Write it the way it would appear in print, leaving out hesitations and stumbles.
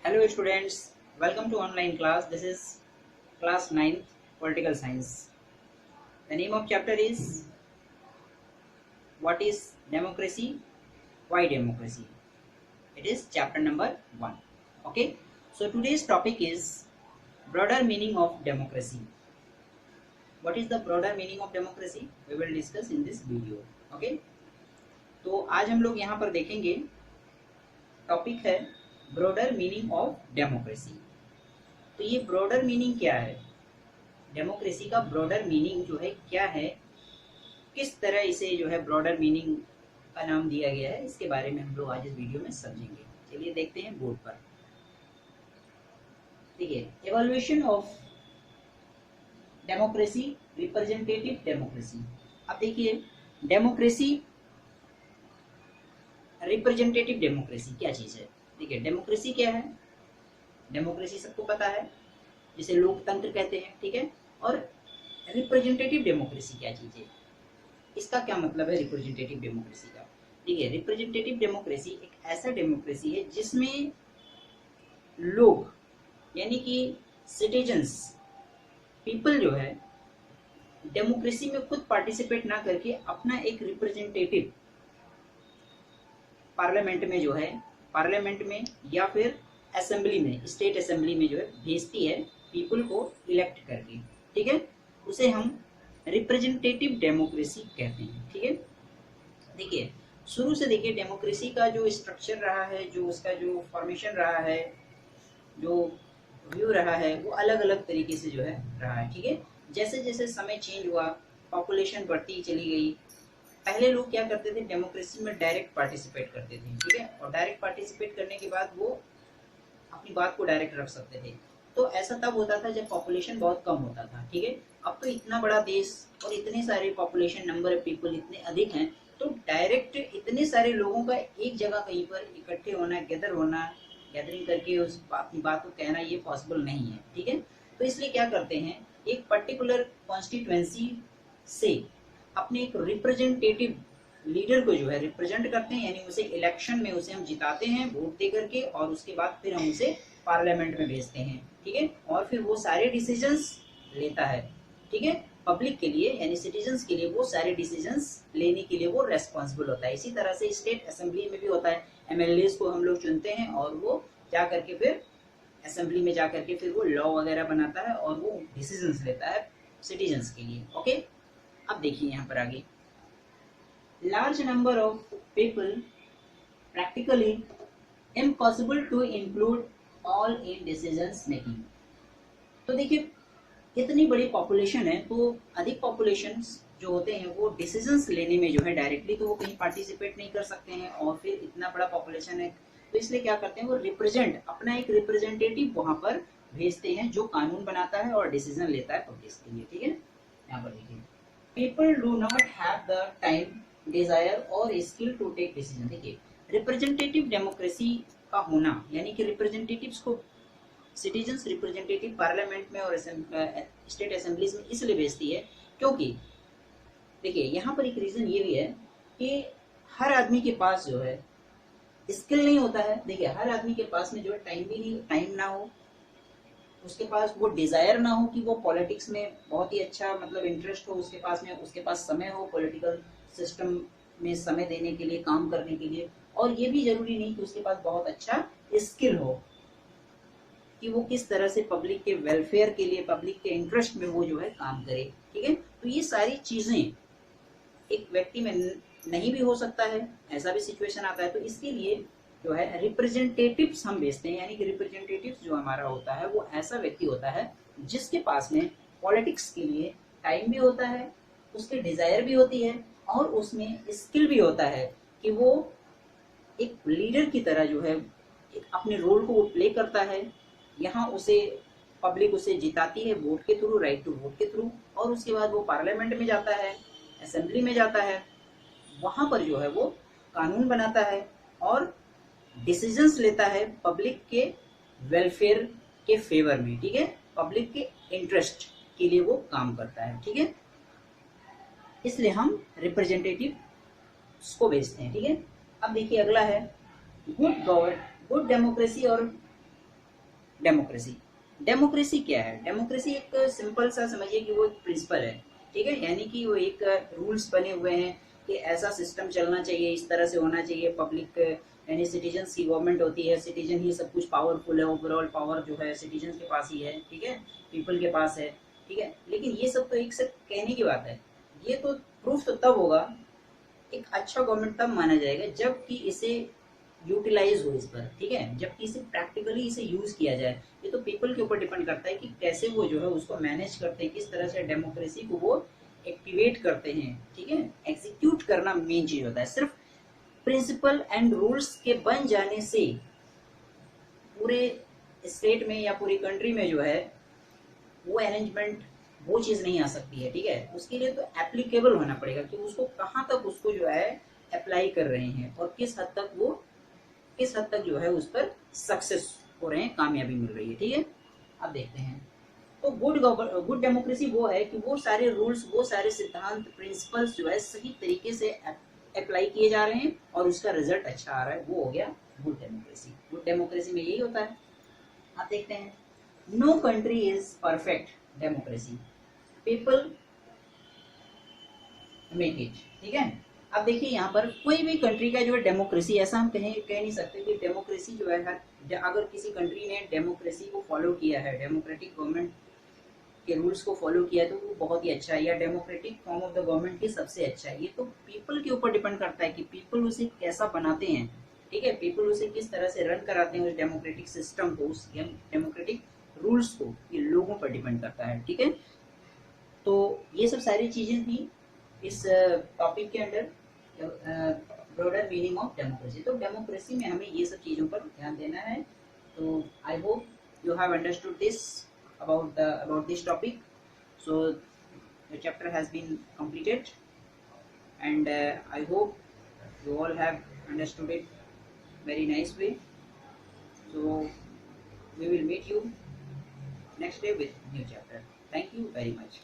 Hello students, welcome to online class. This is class 9th Political Science. The name of chapter is What is Democracy? Why Democracy? It is chapter number 1. Okay, so today's topic is broader meaning of democracy. What is the broader meaning of democracy? We will discuss in this video. Okay, तो आज हम लोग यहाँ पर देखेंगे topic है broader meaning of democracy. तो ये ब्रॉडर मीनिंग क्या है, डेमोक्रेसी का ब्रॉडर मीनिंग जो है क्या है, किस तरह इसे जो है ब्रॉडर मीनिंग का नाम दिया गया है, इसके बारे में हम लोग आज इस वीडियो में समझेंगे। चलिए देखते हैं बोर्ड पर। ठीक है, evolution of democracy, representative democracy. अब देखिए डेमोक्रेसी, रिप्रेजेंटेटिव डेमोक्रेसी क्या चीज है। देखिए डेमोक्रेसी क्या है, डेमोक्रेसी सबको पता है, जिसे लोकतंत्र कहते हैं। ठीक है, और रिप्रेजेंटेटिव डेमोक्रेसी क्या चीज है, इसका क्या मतलब है रिप्रेजेंटेटिव डेमोक्रेसी का। देखिए रिप्रेजेंटेटिव डेमोक्रेसी एक ऐसा डेमोक्रेसी है जिसमें लोग यानी कि सिटीजन्स, पीपल जो है डेमोक्रेसी में खुद पार्टिसिपेट ना करके अपना एक रिप्रेजेंटेटिव पार्लियामेंट में जो है, पार्लियामेंट में या फिर असेंबली में, स्टेट असेंबली में जो है भेजती है पीपल को इलेक्ट करके। ठीक है, उसे हम रिप्रेजेंटेटिव डेमोक्रेसी कहते हैं। ठीक है, देखिए शुरू से देखिए डेमोक्रेसी का जो स्ट्रक्चर रहा है, जो उसका जो फॉर्मेशन रहा है, जो व्यू रहा है, वो अलग अलग तरीके से जो है रहा है। ठीक है, जैसे जैसे समय चेंज हुआ, पॉपुलेशन बढ़ती चली गई। पहले लोग क्या करते थे, डेमोक्रेसी में डायरेक्ट पार्टिसिपेट करते थे। ठीक है, और डायरेक्ट पार्टिसिपेट करने के बाद वो अपनी बात को डायरेक्ट रख सकते थे। तो ऐसा तब होता था जब पॉपुलेशन बहुत कम होता था। ठीक है, अब तो इतना बड़ा देश और इतने सारे पॉपुलेशन, नंबर ऑफ पीपल इतने अधिक हैं, तो डायरेक्ट इतने सारे लोगों का एक जगह कहीं पर इकट्ठे होना, गैदर होना, गैदरिंग करके उस अपनी बात को कहना, ये पॉसिबल नहीं है। ठीक है, तो इसलिए क्या करते हैं, एक पर्टिकुलर कॉन्स्टिट्यूएंसी से अपने एक रिप्रेजेंटेटिव लीडर को जो है रिप्रेजेंट करते हैं, यानी उसे इलेक्शन में उसे हम जिताते हैं वोट दे करके, और उसके बाद फिर हम उसे पार्लियामेंट में भेजते हैं। ठीक है, और फिर वो सारे डिसीजंस लेता है। ठीक है, पब्लिक के लिए यानी सिटीजन्स के लिए वो सारे डिसीजंस लेने के लिए वो रेस्पॉन्सिबल होता है। इसी तरह से स्टेट असेंबली में भी होता है, एमएलए को हम लोग चुनते हैं और वो जा करके फिर असेंबली में जा करके फिर वो लॉ वगैरह बनाता है और वो डिसीजंस लेता है सिटीजन्स के लिए। ओके, अब देखिए यहाँ पर आगे, large number of people practically impossible to include all in decisions making। तो देखिए इतनी बड़ी पॉपुलेशन है, तो अधिक पॉपुलेशन जो होते हैं वो डिसीजंस लेने में जो है डायरेक्टली तो वो कहीं पार्टिसिपेट नहीं कर सकते हैं, और फिर इतना बड़ा पॉपुलेशन है तो इसलिए क्या करते हैं, वो रिप्रेजेंट अपना एक रिप्रेजेंटेटिव वहां पर भेजते हैं जो कानून बनाता है और डिसीजन लेता है पब्लिक के लिए। ठीक है, यहाँ पर देखिए, people do not have the time, desire और स्किल टू टेक डिसीजन। देखिए रिप्रेजेंटेटिव डेमोक्रेसी का होना यानी कि रिप्रेजेंटेटिव्स को सिटीजन्स रिप्रेजेंटेटिव पार्लियामेंट में और स्टेट असेंबलीज में इसलिए भेजती है क्योंकि देखिए यहाँ पर एक रीजन ये भी है कि हर आदमी के पास जो है स्किल नहीं होता है। देखिए हर आदमी के पास में जो है टाइम भी नहीं, टाइम ना हो, उसके पास वो डिजायर ना हो कि वो पॉलिटिक्स में बहुत ही अच्छा मतलब इंटरेस्ट हो उसके पास में, उसके पास समय हो पॉलिटिकल सिस्टम में समय देने के लिए, काम करने के लिए, और ये भी जरूरी नहीं कि उसके पास बहुत अच्छा स्किल हो कि वो किस तरह से पब्लिक के वेलफेयर के लिए, पब्लिक के इंटरेस्ट में वो जो है काम करे। ठीक है, तो ये सारी चीजें एक व्यक्ति में नहीं भी हो सकता है, ऐसा भी सिचुएशन आता है। तो इसके लिए जो है रिप्रेजेंटेटिव्स हम भेजते हैं, यानी कि रिप्रेजेंटेटिव्स जो हमारा होता है वो ऐसा व्यक्ति होता है जिसके पास में पॉलिटिक्स के लिए टाइम भी होता है, उसके डिजायर भी होती है, और उसमें स्किल भी होता है कि वो एक लीडर की तरह जो है एक अपने रोल को वो प्ले करता है। यहाँ उसे पब्लिक उसे जिताती है वोट के थ्रू, राइट टू वोट के थ्रू, और उसके बाद वो पार्लियामेंट में जाता है, असेंबली में जाता है, वहां पर जो है वो कानून बनाता है और डिसीजंस लेता है पब्लिक के वेलफेयर के फेवर में। ठीक है, पब्लिक के इंटरेस्ट के लिए वो काम करता है। ठीक है, इसलिए हम रिप्रेजेंटेटिव को भेजते हैं। ठीक है, अब देखिए अगला है गुड डेमोक्रेसी और डेमोक्रेसी। डेमोक्रेसी क्या है? डेमोक्रेसी एक सिंपल सा समझिए कि वो एक प्रिंसिपल है, ठीक है, यानी कि वो एक रूल्स बने हुए हैं कि ऐसा सिस्टम चलना चाहिए, इस तरह से होना चाहिए। पब्लिक यानी सिटीजन्स की गवर्नमेंट होती है, सिटीजन ही सब कुछ पावरफुल है, ओवरऑल पावर जो है सिटीजन के पास ही है, ठीक है, पीपल के पास है, ठीक है। लेकिन ये सब तो एक सिर्फ कहने की बात है, ये तो प्रूफ तो तब होगा, एक अच्छा गवर्नमेंट तब माना जाएगा जबकि इसे यूटिलाइज हो इस पर, ठीक है, जबकि इसे प्रैक्टिकली इसे यूज किया जाए। ये तो पीपल के ऊपर डिपेंड करता है कि कैसे वो जो है उसको मैनेज करते हैं, किस तरह से डेमोक्रेसी को वो एक्टिवेट करते हैं, ठीक है। एग्जीक्यूट करना मेन चीज होता है। सिर्फ प्रिंसिपल एंड रूल्स के बन जाने से पूरे स्टेट में या पूरी कंट्री में जो है वो अरेंजमेंट, वो चीज नहीं आ सकती है, ठीक है। उसके लिए तो एप्लीकेबल होना पड़ेगा कि उसको कहाँ तक उसको जो है अप्लाई कर रहे हैं और किस हद तक जो है उस पर सक्सेस हो रहे हैं, कामयाबी मिल रही है, ठीक है। अब देखते हैं, तो गुड डेमोक्रेसी वो है कि वो सारे रूल्स, वो सारे सिद्धांत, प्रिंसिपल्स जो है सही तरीके से अप्लाई किए जा रहे हैं और उसका रिजल्ट अच्छा आ रहा है, वो हो गया गुड डेमोक्रेसी। गुड डेमोक्रेसी में यही होता है। अब देखते हैं, no country is perfect democracy, people make it, ठीक है। अब देखिए यहाँ पर कोई भी कंट्री का जो है डेमोक्रेसी, ऐसा हम कह नहीं सकते कि डेमोक्रेसी जो है हर, अगर किसी कंट्री ने डेमोक्रेसी को फॉलो किया है, डेमोक्रेटिक गवर्नमेंट के रूल्स को फॉलो किया है, तो वो बहुत ही अच्छा है, या democratic form of the government की सबसे अच्छा है। ये तो पीपल के ऊपर डिपेंड करता है कि पीपल उसे कैसा बनाते हैं, ठीक है, पीपल उसे किस तरह से रन कराते हैं उस डेमोक्रेटिक सिस्टम को, उस डेमोक्रेटिक रूल्स को, ये लोगों पर डिपेंड करता है, ठीक है। तो ये सब सारी चीजें थी इस टॉपिक के under, broader meaning of democracy. तो डेमोक्रेसी में हमें ये सब चीज़ों पर ध्यान देना है। तो I hope you have understood this about this topic. So the chapter has been completed, and I hope you all have understood it very nice way. So we will meet you next day with new chapter. Thank you very much.